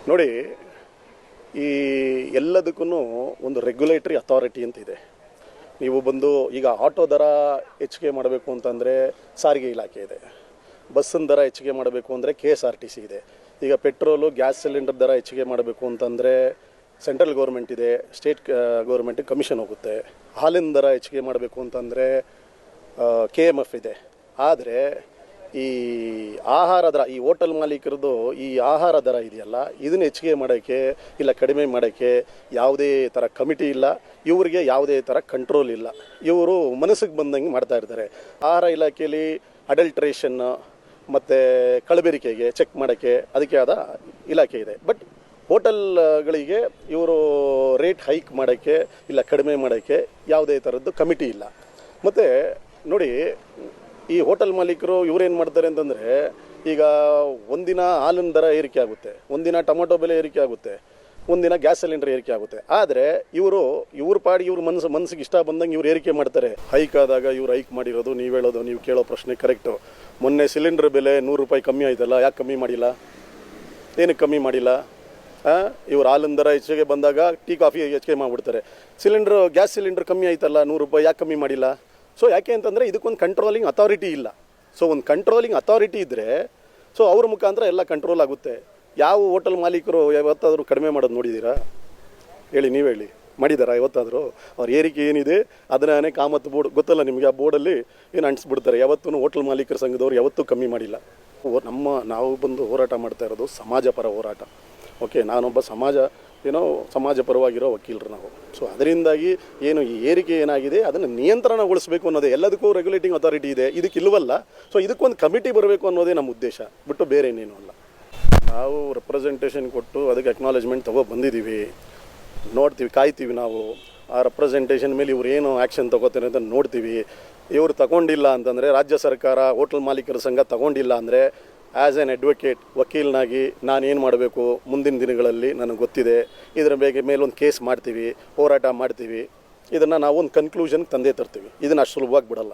ನೋಡಿ, ಈ ಎಲ್ಲದಕ್ಕೂ ಒಂದು ರೆಗ್ಯುಲೇಟರಿ ಅಥಾರಿಟಿ ಅಂತ ಇದೆ. ನೀವು ಬಂದು ಈಗ ಆಟೋ ದರ ಹೆಚ್ಚಿಗೆ ಮಾಡಬೇಕು ಅಂತಂದರೆ ಸಾರಿಗೆ ಇಲಾಖೆ ಇದೆ, ಬಸ್ಸಿನ ದರ ಹೆಚ್ಚಿಗೆ ಮಾಡಬೇಕು ಅಂದರೆ KSRTC ಇದೆ. ಈಗ ಪೆಟ್ರೋಲು ಗ್ಯಾಸ್ ಸಿಲಿಂಡರ್ ದರ ಹೆಚ್ಚಿಗೆ ಮಾಡಬೇಕು ಅಂತಂದರೆ ಸೆಂಟ್ರಲ್ ಗೌರ್ಮೆಂಟ್ ಇದೆ, ಸ್ಟೇಟ್ ಗೌರ್ಮೆಂಟಿಗೆ ಕಮಿಷನ್ ಹೋಗುತ್ತೆ. ಹಾಲಿನ ದರ ಹೆಚ್ಚಿಗೆ ಮಾಡಬೇಕು ಅಂತಂದರೆ KMF ಇದೆ. ಆದರೆ ಈ ಆಹಾರ ದರ, ಈ ಹೋಟೆಲ್ ಮಾಲೀಕರದ್ದು ಈ ಆಹಾರ ದರ ಇದೆಯಲ್ಲ, ಇದನ್ನು ಹೆಚ್ಚಿಗೆ ಮಾಡೋಕ್ಕೆ ಇಲ್ಲ ಕಡಿಮೆ ಮಾಡೋಕ್ಕೆ ಯಾವುದೇ ಥರ ಕಮಿಟಿ ಇಲ್ಲ, ಇವರಿಗೆ ಯಾವುದೇ ಥರ ಕಂಟ್ರೋಲ್ ಇಲ್ಲ. ಇವರು ಮನಸ್ಸಿಗೆ ಬಂದಂಗೆ ಮಾಡ್ತಾ ಇರ್ತಾರೆ. ಆಹಾರ ಇಲಾಖೆಯಲ್ಲಿ ಅಡಲ್ಟ್ರೇಷನ್ ಮತ್ತು ಕಲಬೆರಿಕೆಗೆ ಚೆಕ್ ಮಾಡೋಕ್ಕೆ ಅದಕ್ಕೆ ಆದ ಇಲಾಖೆ ಇದೆ. ಬಟ್ ಹೋಟೆಲ್ಗಳಿಗೆ ಇವರು ರೇಟ್ ಹೈಕ್ ಮಾಡೋಕ್ಕೆ ಇಲ್ಲ ಕಡಿಮೆ ಮಾಡೋಕ್ಕೆ ಯಾವುದೇ ಥರದ್ದು ಕಮಿಟಿ ಇಲ್ಲ. ಮತ್ತು ನೋಡಿ, ಈ ಹೋಟೆಲ್ ಮಾಲೀಕರು ಇವರೇನು ಮಾಡ್ತಾರೆ ಅಂತಂದರೆ, ಈಗ ಒಂದಿನ ಹಾಲಿನ ದರ ಏರಿಕೆ ಆಗುತ್ತೆ, ಒಂದಿನ ಟೊಮೊಟೊ ಬೆಲೆ ಏರಿಕೆ ಆಗುತ್ತೆ, ಒಂದಿನ ಗ್ಯಾಸ್ ಸಿಲಿಂಡರ್ ಏರಿಕೆ ಆಗುತ್ತೆ. ಆದರೆ ಇವ್ರ ಪಾಡಿ ಇವ್ರ ಮನಸ್ಸಿಗೆ ಇಷ್ಟ ಬಂದಂಗೆ ಇವ್ರು ಏರಿಕೆ ಮಾಡ್ತಾರೆ. ಹೈಕ್ ಆದಾಗ ಇವ್ರು ಹೈಕ್ ಮಾಡಿರೋದು, ನೀವು ಹೇಳೋದು, ನೀವು ಕೇಳೋ ಪ್ರಶ್ನೆ ಕರೆಕ್ಟು. ಮೊನ್ನೆ ಸಿಲಿಂಡರ್ ಬೆಲೆ 100 ರೂಪಾಯಿ ಕಮ್ಮಿ ಆಯ್ತಲ್ಲ, ಯಾಕೆ ಕಮ್ಮಿ ಮಾಡಿಲ್ಲ? ಏನಕ್ಕೆ ಕಮ್ಮಿ ಮಾಡಿಲ್ಲ? ಇವ್ರು ಹಾಲಿನ ದರ ಹೆಚ್ಚಿಗೆ ಬಂದಾಗ ಟೀ ಕಾಫಿ ಹೆಚ್ಚಿಗೆ ಮಾಡಿಬಿಡ್ತಾರೆ. ಗ್ಯಾಸ್ ಸಿಲಿಂಡರ್ ಕಮ್ಮಿ ಆಯ್ತಲ್ಲ 100 ರೂಪಾಯಿ, ಯಾಕೆ ಕಮ್ಮಿ ಮಾಡಿಲ್ಲ? ಸೊ ಯಾಕೆ ಅಂತಂದರೆ ಇದಕ್ಕೊಂದು ಕಂಟ್ರೋಲಿಂಗ್ ಅಥಾರಿಟಿ ಇಲ್ಲ. ಸೊ ಒಂದು ಕಂಟ್ರೋಲಿಂಗ್ ಅಥಾರಿಟಿ ಇದ್ದರೆ ಸೊ ಅವ್ರ ಮುಖಾಂತರ ಎಲ್ಲ ಕಂಟ್ರೋಲ್ ಆಗುತ್ತೆ. ಯಾವ ಹೋಟೆಲ್ ಮಾಲೀಕರು ಯಾವತ್ತಾದರೂ ಕಡಿಮೆ ಮಾಡೋದು ನೋಡಿದ್ದೀರಾ? ಹೇಳಿ, ನೀವು ಹೇಳಿ, ಮಾಡಿದಾರಾ ಯಾವತ್ತಾದರೂ? ಅವ್ರ ಏರಿಕೆ ಏನಿದೆ ಅದನ್ನೇ ಕಾಮತ್ ಬೋರ್ಡ್ ಗೊತ್ತಲ್ಲ ನಿಮಗೆ, ಆ ಬೋರ್ಡಲ್ಲಿ ಏನು ಅಂಟಿಸ್ಬಿಡ್ತಾರೆ. ಯಾವತ್ತೂ ಹೋಟೆಲ್ ಮಾಲೀಕರ ಸಂಘದವ್ರು ಯಾವತ್ತೂ ಕಮ್ಮಿ ಮಾಡಿಲ್ಲ. ನಾವು ಬಂದು ಹೋರಾಟ ಮಾಡ್ತಾ ಇರೋದು ಸಮಾಜ ಪರ ಹೋರಾಟ. ಓಕೆ, ನಾನೊಬ್ಬ ಸಮಾಜ ಪರವಾಗಿರೋ ವಕೀಲರು ನಾವು. ಸೊ ಅದರಿಂದಾಗಿ ಏನು ಈ ಏರಿಕೆ ಏನಾಗಿದೆ ಅದನ್ನು ನಿಯಂತ್ರಣಗೊಳಿಸಬೇಕು ಅನ್ನೋದೇ. ಎಲ್ಲದಕ್ಕೂ ರೆಗ್ಯುಲೇಟಿಂಗ್ ಅಥಾರಿಟಿ ಇದೆ, ಇದಕ್ಕಿಲ್ವಲ್ಲ. ಸೊ ಇದಕ್ಕೊಂದು ಕಮಿಟಿ ಬರಬೇಕು ಅನ್ನೋದೇ ನಮ್ಮ ಉದ್ದೇಶ, ಬಿಟ್ಟು ಬೇರೆ ಏನೇನು ಅಲ್ಲ. ನಾವು ರೆಪ್ರೆಸೆಂಟೇಷನ್ ಕೊಟ್ಟು ಅದಕ್ಕೆ ಅಕ್ನಾಲೇಜ್ಮೆಂಟ್ ಬಂದಿದ್ದೀವಿ, ನೋಡ್ತೀವಿ, ಕಾಯ್ತೀವಿ. ನಾವು ಆ ರೆಪ್ರೆಸೆಂಟೇಷನ್ ಮೇಲೆ ಇವ್ರು ಏನು ಆ್ಯಕ್ಷನ್ ತೊಗೋತಾರೆ ಅಂತ ನೋಡ್ತೀವಿ. ಇವರು ತಗೊಂಡಿಲ್ಲ ಅಂತಂದರೆ, ರಾಜ್ಯ ಸರ್ಕಾರ ಹೋಟೆಲ್ ಮಾಲೀಕರ ಸಂಘ ತಗೊಂಡಿಲ್ಲ ಅಂದರೆ, ಆ್ಯಸ್ ಆ್ಯನ್ ಅಡ್ವೊಕೇಟ್ ವಕೀಲನಾಗಿ ನಾನೇನು ಮಾಡಬೇಕು ಮುಂದಿನ ದಿನಗಳಲ್ಲಿ ನನಗೆ ಗೊತ್ತಿದೆ. ಇದರ ಮೇಲೊಂದು ಕೇಸ್ ಮಾಡ್ತೀವಿ, ಹೋರಾಟ ಮಾಡ್ತೀವಿ. ಇದನ್ನು ನಾವು ಒಂದು ಕನ್ಕ್ಲೂಷನ್ಗೆ ತಂದೇ ತರ್ತೀವಿ. ಇದನ್ನು ಅಷ್ಟು ಸುಲಭವಾಗಿ ಬಿಡಲ್ಲ.